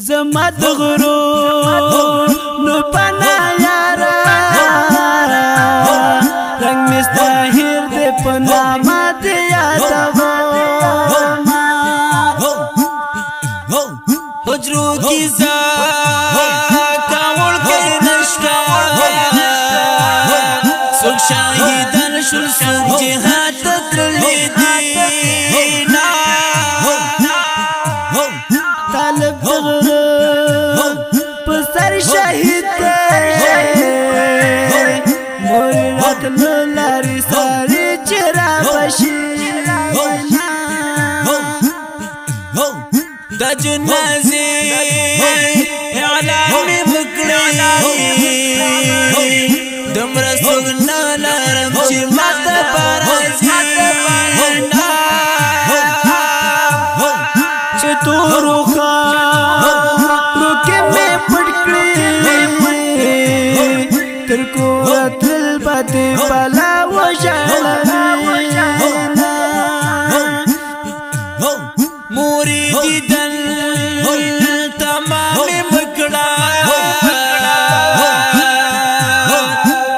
زما د غرور نو پنا یارا رنگ مستهیر دې پنا مات یادو حجرو کی زا کاول کې نشتا سوک شاهدان شل سوک جهاد تللی دینا طالب غرور پسر شهید موری رات لاری ساری چرا بشینا دا جنازی اعلامی مکڑی دمر سوگنا لارم چی مات پرازینا چی تو روخا روکے میں پڑکڑی ترکو اتل باتی پالا وشالنا موری دیدن تمام مکڑا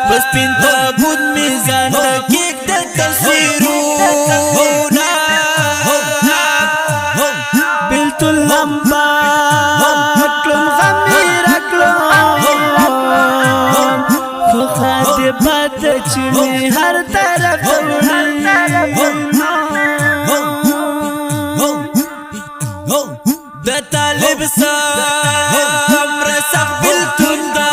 بس پینتا بود میزان تکیک دا تصویرونا بلتو لمبا اکلم غمیر اکلم خخاد بات چمی ہر طرف دا طالب سامر سخ بلتون دا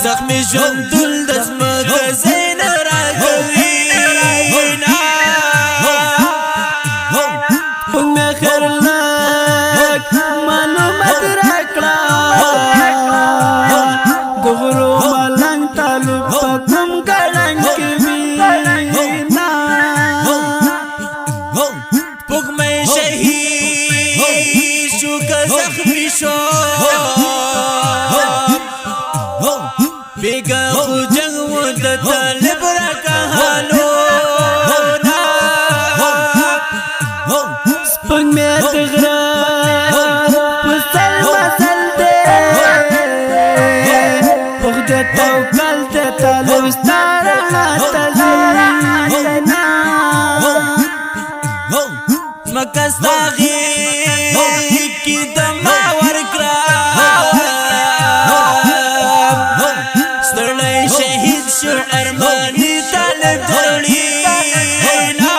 سخ می جندل دزمک زین راگوینا پنگ خرلک معلومت رکڑا دغرو ملنگ طالب پتم گڑنگ بینا پگ میں شہید شو کا زخمی شو بیگا خو جنگ و دا طالب را کہالو سپنگ میں دغرا پسل مسل دے پخ دے توکل دے طالب ستارنا تلینا مکستا غیب کی دما ورکرا سترلی شہید شو ارمانی طالب جڑینا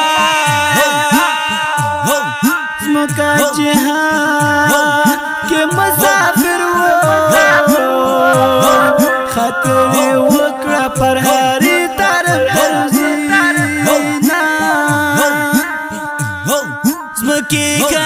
مکا جہاں کے مسافر وہ خطری وکڑا پر ہاری طرف درزینا مکی کا